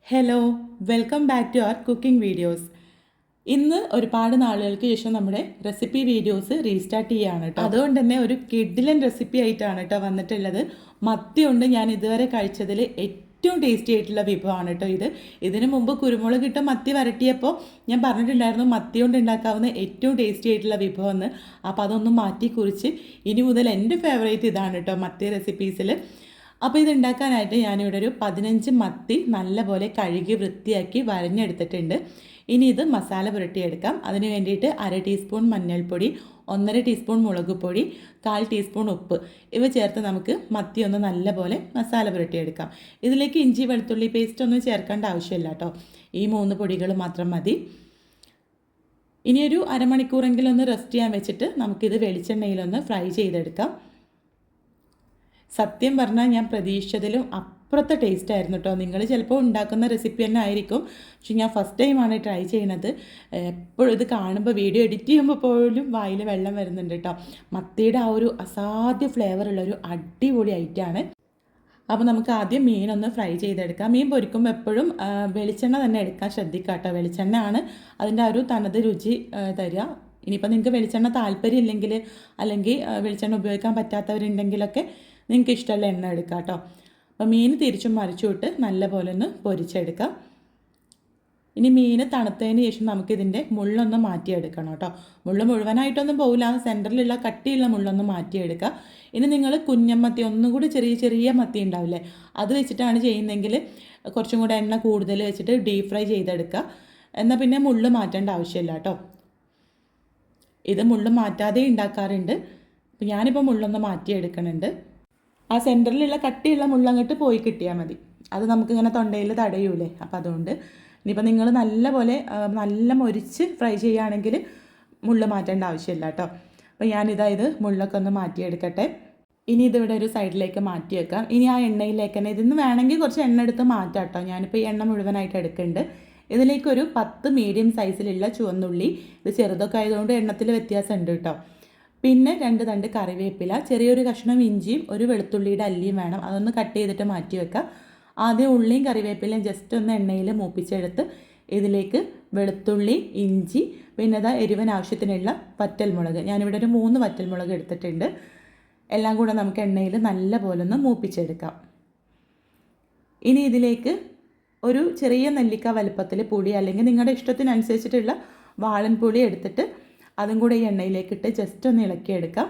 Hello, welcome back to our cooking videos. ഇന്ന് ഒരുപാട് നാളുകൾക്ക് ശേഷം നമ്മുടെ റെസിപ്പി വീഡിയോസ് റീസ്റ്റാർട്ട് ചെയ്യുകയാണ് കേട്ടോ. അതുകൊണ്ട് തന്നെ ഒരു കിഡിലൻ റെസിപ്പി ആയിട്ടാണ് കേട്ടോ വന്നിട്ടുള്ളത്. മത്തി കൊണ്ട് ഞാൻ ഇതുവരെ കഴിച്ചതിൽ ഏറ്റവും ടേസ്റ്റി ആയിട്ടുള്ള വിഭവമാണ് കേട്ടോ ഇത്. ഇതിനു മുമ്പ് കുരുമുളക് ഇട്ട് മത്തി വരട്ടിയപ്പോൾ ഞാൻ പറഞ്ഞിട്ടുണ്ടായിരുന്നു മത്തി കൊണ്ട് ഉണ്ടാക്കാവുന്ന ഏറ്റവും ടേസ്റ്റി ആയിട്ടുള്ള വിഭവം എന്ന്. അപ്പോൾ അതൊന്നും മാറ്റി കുറിച്ച് ഇനി മുതൽ എൻ്റെ ഫേവറേറ്റ് ഇതാണ് കേട്ടോ മത്തി റെസിപ്പീസിൽ. അപ്പോൾ ഇത് ഉണ്ടാക്കാനായിട്ട് ഞാനിവിടെ ഒരു 15 മത്തി നല്ലപോലെ കഴുകി വൃത്തിയാക്കി വരഞ്ഞെടുത്തിട്ടുണ്ട്. ഇനി ഇത് മസാല പുരട്ടിയെടുക്കാം. അതിന് വേണ്ടിയിട്ട് 1/2 ടീസ്പൂൺ മഞ്ഞൾപ്പൊടി, 1/2 ടീസ്പൂൺ മുളക് പൊടി, 1/4 ടീസ്പൂൺ ഉപ്പ് ഇവ ചേർത്ത് നമുക്ക് മത്തി ഒന്ന് നല്ലപോലെ മസാല പുരട്ടിയെടുക്കാം. ഇതിലേക്ക് ഇഞ്ചി വെളുത്തുള്ളി പേസ്റ്റ് ഒന്നും ചേർക്കേണ്ട ആവശ്യമില്ല കേട്ടോ. ഈ 3 പൊടികൾ മാത്രം മതി. ഇനി ഒരു അരമണിക്കൂറെങ്കിലും ഒന്ന് റെസ്റ്റ് ചെയ്യാൻ വെച്ചിട്ട് നമുക്കിത് വെളിച്ചെണ്ണയിലൊന്ന് ഫ്രൈ ചെയ്തെടുക്കാം. സത്യം പറഞ്ഞാൽ ഞാൻ പ്രതീക്ഷിച്ചതിലും അപ്പുറത്തെ ടേസ്റ്റ് ആയിരുന്നു കേട്ടോ. നിങ്ങൾ ചിലപ്പോൾ ഉണ്ടാക്കുന്ന റെസിപ്പി തന്നെ ആയിരിക്കും, പക്ഷെ ഞാൻ ഫസ്റ്റ് ടൈമാണ് ട്രൈ ചെയ്യുന്നത്. എപ്പോഴും ഇത് കാണുമ്പോൾ വീഡിയോ എഡിറ്റ് ചെയ്യുമ്പോൾ പോലും വായിൽ വെള്ളം വരുന്നുണ്ട് കേട്ടോ. മത്തിയുടെ ആ ഒരു അസാധ്യ ഫ്ലേവറുള്ളൊരു അടിപൊളി ഐറ്റമാണ്. അപ്പോൾ നമുക്ക് ആദ്യം മീനൊന്ന് ഫ്രൈ ചെയ്തെടുക്കാം. മീൻ പൊരിക്കുമ്പോൾ എപ്പോഴും വെളിച്ചെണ്ണ തന്നെ എടുക്കാൻ ശ്രദ്ധിക്കുക കേട്ടോ. വെളിച്ചെണ്ണ ആണ് അതിൻ്റെ ആ ഒരു തനത് രുചി തരിക. ഇനിയിപ്പോൾ നിങ്ങൾക്ക് വെളിച്ചെണ്ണ താല്പര്യം ഇല്ലെങ്കിൽ അല്ലെങ്കിൽ വെളിച്ചെണ്ണ ഉപയോഗിക്കാൻ പറ്റാത്തവരുണ്ടെങ്കിലൊക്കെ നിങ്ങൾക്ക് ഇഷ്ടമുള്ള എണ്ണ എടുക്കാം കേട്ടോ. അപ്പോൾ മീൻ തിരിച്ചും മറിച്ചും ഇട്ട് നല്ലപോലെ ഒന്ന് പൊരിച്ചെടുക്കാം. ഇനി മീൻ തണുത്തതിന് ശേഷം നമുക്കിതിൻ്റെ മുള്ളൊന്ന് മാറ്റിയെടുക്കണം കേട്ടോ. മുള്ള് മുഴുവനായിട്ടൊന്നും പോകില്ല, സെൻറ്ററിലുള്ള കട്ടിയുള്ള മുള്ളൊന്ന് മാറ്റിയെടുക്കുക. ഇനി നിങ്ങൾ കുഞ്ഞമ്മത്തി ഒന്നും കൂടി ചെറിയ മത്തി ഉണ്ടാവില്ലേ, അത് വെച്ചിട്ടാണ് ചെയ്യുന്നതെങ്കിൽ കുറച്ചും കൂടെ എണ്ണ കൂടുതൽ വെച്ചിട്ട് ഡീപ് ഫ്രൈ ചെയ്തെടുക്കുക. എന്നാൽ പിന്നെ മുള്ള് മാറ്റേണ്ട ആവശ്യമില്ല കേട്ടോ. ഇത് മുള്ള് മാറ്റാതെ ഉണ്ടാക്കാറുണ്ട്. അപ്പോൾ ഞാനിപ്പോൾ മുള്ളൊന്ന് മാറ്റിയെടുക്കുന്നുണ്ട്. ആ സെൻറ്ററിലുള്ള കട്ടിയുള്ള മുള്ളങ്ങോട്ട് പോയി കിട്ടിയാൽ മതി. അത് നമുക്കിങ്ങനെ തൊണ്ടയിൽ തടയൂലേ. അപ്പോൾ അതുകൊണ്ട് ഇനിയിപ്പോൾ നിങ്ങൾ നല്ല മൊരിച്ച് ഫ്രൈ ചെയ്യുകയാണെങ്കിൽ മുള്ള് മാറ്റേണ്ട ആവശ്യമില്ല കേട്ടോ. അപ്പോൾ ഞാനിതായത് മുള്ളൊക്കെ ഒന്ന് മാറ്റിയെടുക്കട്ടെ. ഇനി ഇതിവിടെ ഒരു സൈഡിലേക്ക് മാറ്റി വെക്കാം. ഇനി ആ എണ്ണയിലേക്ക് തന്നെ ഇതിന്ന് വേണമെങ്കിൽ കുറച്ച് എണ്ണ എടുത്ത് മാറ്റാം കേട്ടോ. ഞാനിപ്പോൾ ഈ എണ്ണ മുഴുവനായിട്ട് എടുക്കുന്നുണ്ട്. ഇതിലേക്കൊരു 10 മീഡിയം സൈസിലുള്ള ചുവന്നുള്ളി, ഇത് ചെറുതൊക്കെ ആയതുകൊണ്ട് എണ്ണത്തിൽ വ്യത്യാസം ഉണ്ട് കേട്ടോ. പിന്നെ 2 തണ്ട് കറിവേപ്പില, ചെറിയൊരു കഷ്ണം ഇഞ്ചിയും ഒരു വെളുത്തുള്ളിയുടെ അല്ലിയും വേണം. അതൊന്ന് കട്ട് ചെയ്തിട്ട് മാറ്റി വെക്കാം. ആദ്യം ഉള്ളിയും കറിവേപ്പിലയും ജസ്റ്റ് ഒന്ന് എണ്ണയിൽ മൂപ്പിച്ചെടുത്ത് ഇതിലേക്ക് വെളുത്തുള്ളി, ഇഞ്ചി, പിന്നെ അതാ എരിവിന് ആവശ്യത്തിനുള്ള വറ്റൽമുളക്, ഞാനിവിടെ ഒരു 3 വറ്റൽമുളക് എടുത്തിട്ടുണ്ട്. എല്ലാം കൂടെ നമുക്ക് എണ്ണയിൽ നല്ല പോലെ ഒന്ന് മൂപ്പിച്ചെടുക്കാം. ഇനി ഇതിലേക്ക് ഒരു ചെറിയ നെല്ലിക്ക വലുപ്പത്തിൽ പുളി അല്ലെങ്കിൽ നിങ്ങളുടെ ഇഷ്ടത്തിനനുസരിച്ചിട്ടുള്ള വാളൻ പുളി എടുത്തിട്ട് അതും കൂടെ ഈ എണ്ണയിലേക്കിട്ട് ജസ്റ്റ് ഒന്ന് ഇളക്കിയെടുക്കാം.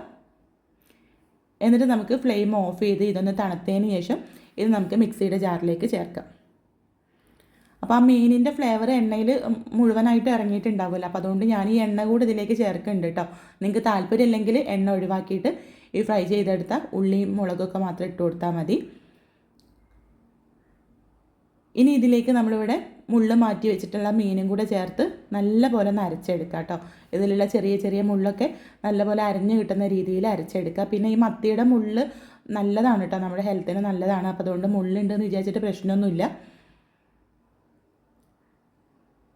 എന്നിട്ട് നമുക്ക് ഫ്ലെയിം ഓഫ് ചെയ്ത് ഇതൊന്ന് തണുത്തതിന് ശേഷം ഇത് നമുക്ക് മിക്സിയുടെ ജാറിലേക്ക് ചേർക്കാം. അപ്പോൾ ആ മീനിൻ്റെ ഫ്ലേവർ എണ്ണയിൽ മുഴുവനായിട്ട് ഇറങ്ങിയിട്ടുണ്ടാവില്ല. അപ്പോൾ അതുകൊണ്ട് ഞാൻ ഈ എണ്ണ കൂടി ഇതിലേക്ക് ചേർക്കുന്നുണ്ട് കേട്ടോ. നിങ്ങൾക്ക് താല്പര്യമില്ലെങ്കിൽ എണ്ണ ഒഴിവാക്കിയിട്ട് ഈ ഫ്രൈ ചെയ്തെടുത്ത ഉള്ളിയും മുളകൊക്കെ മാത്രം ഇട്ട് കൊടുത്താൽ മതി. ഇനി ഇതിലേക്ക് നമ്മളിവിടെ മുള്ള് മാറ്റി വെച്ചിട്ടുള്ള മീനും കൂടെ ചേർത്ത് നല്ലപോലെ ഒന്ന് അരച്ചെടുക്കുക കേട്ടോ. ഇതിലുള്ള ചെറിയ മുള്ളൊക്കെ നല്ലപോലെ അരഞ്ഞ് കിട്ടുന്ന രീതിയിൽ അരച്ചെടുക്കുക. പിന്നെ ഈ മത്തിയുടെ മുള്ള് നല്ലതാണ് കേട്ടോ, നമ്മുടെ ഹെൽത്തിന് നല്ലതാണ്. അപ്പോൾ അതുകൊണ്ട് മുള്ളുണ്ടെന്ന് വിചാരിച്ചിട്ട് പ്രശ്നമൊന്നുമില്ല.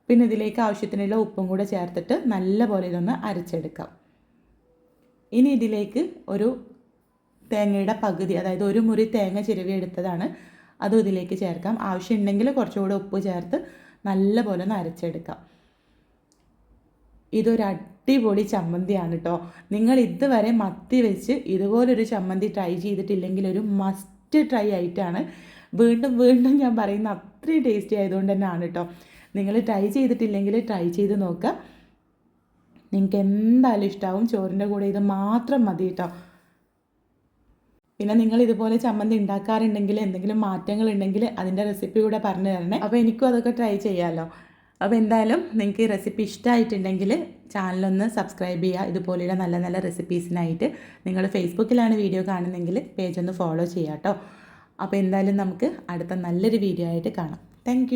പിന്നെ ഇതിലേക്ക് ആവശ്യത്തിനുള്ള ഉപ്പും കൂടെ ചേർത്തിട്ട് നല്ലപോലെ ഇതൊന്ന് അരച്ചെടുക്കാം. ഇനി ഇതിലേക്ക് ഒരു തേങ്ങയുടെ പകുതി, അതായത് ഒരു മുറി തേങ്ങ ചിരവി എടുത്തതാണ്, അതും ഇതിലേക്ക് ചേർക്കാം. ആവശ്യമുണ്ടെങ്കിൽ കുറച്ചുകൂടെ ഉപ്പ് ചേർത്ത് നല്ലപോലെ ഒന്ന് അരച്ചെടുക്കാം. ഇതൊരു അടിപൊളി ചമ്മന്തിയാണ് കേട്ടോ. നിങ്ങൾ ഇതുവരെ മത്തി വെച്ച് ഇതുപോലൊരു ചമ്മന്തി ട്രൈ ചെയ്തിട്ടില്ലെങ്കിൽ ഒരു മസ്റ്റ് ട്രൈ ആയിട്ടാണ്. വീണ്ടും ഞാൻ പറയുന്ന അത്രയും ടേസ്റ്റി ആയതുകൊണ്ട് തന്നെയാണ് കേട്ടോ. നിങ്ങൾ ട്രൈ ചെയ്തിട്ടില്ലെങ്കിൽ ട്രൈ ചെയ്ത് നോക്കുക. നിങ്ങൾക്ക് എന്തായാലും ഇഷ്ടമാവും. ചോറിൻ്റെ കൂടെ ഇത് മാത്രം മതി കേട്ടോ. പിന്നെ നിങ്ങൾ ഇതുപോലെ ചമ്മന്തി ഉണ്ടാക്കാറുണ്ടെങ്കിൽ എന്തെങ്കിലും മാറ്റങ്ങൾ ഉണ്ടെങ്കിൽ അതിൻ്റെ റെസിപ്പി കൂടെ പറഞ്ഞു തരണേ. അപ്പോൾ എനിക്കും അതൊക്കെ ട്രൈ ചെയ്യാമല്ലോ. അപ്പോൾ എന്തായാലും നിങ്ങൾക്ക് ഈ റെസിപ്പി ഇഷ്ടമായിട്ടുണ്ടെങ്കിൽ ചാനലൊന്ന് സബ്സ്ക്രൈബ് ചെയ്യുക. ഇതുപോലെയുള്ള നല്ല റെസിപ്പീസിനായിട്ട് നിങ്ങൾ ഫേസ്ബുക്കിലാണ് വീഡിയോ കാണുന്നതെങ്കിൽ പേജ് ഒന്ന് ഫോളോ ചെയ്യാം കേട്ടോ. അപ്പോൾ എന്തായാലും നമുക്ക് അടുത്ത നല്ലൊരു വീഡിയോ ആയിട്ട് കാണാം. താങ്ക്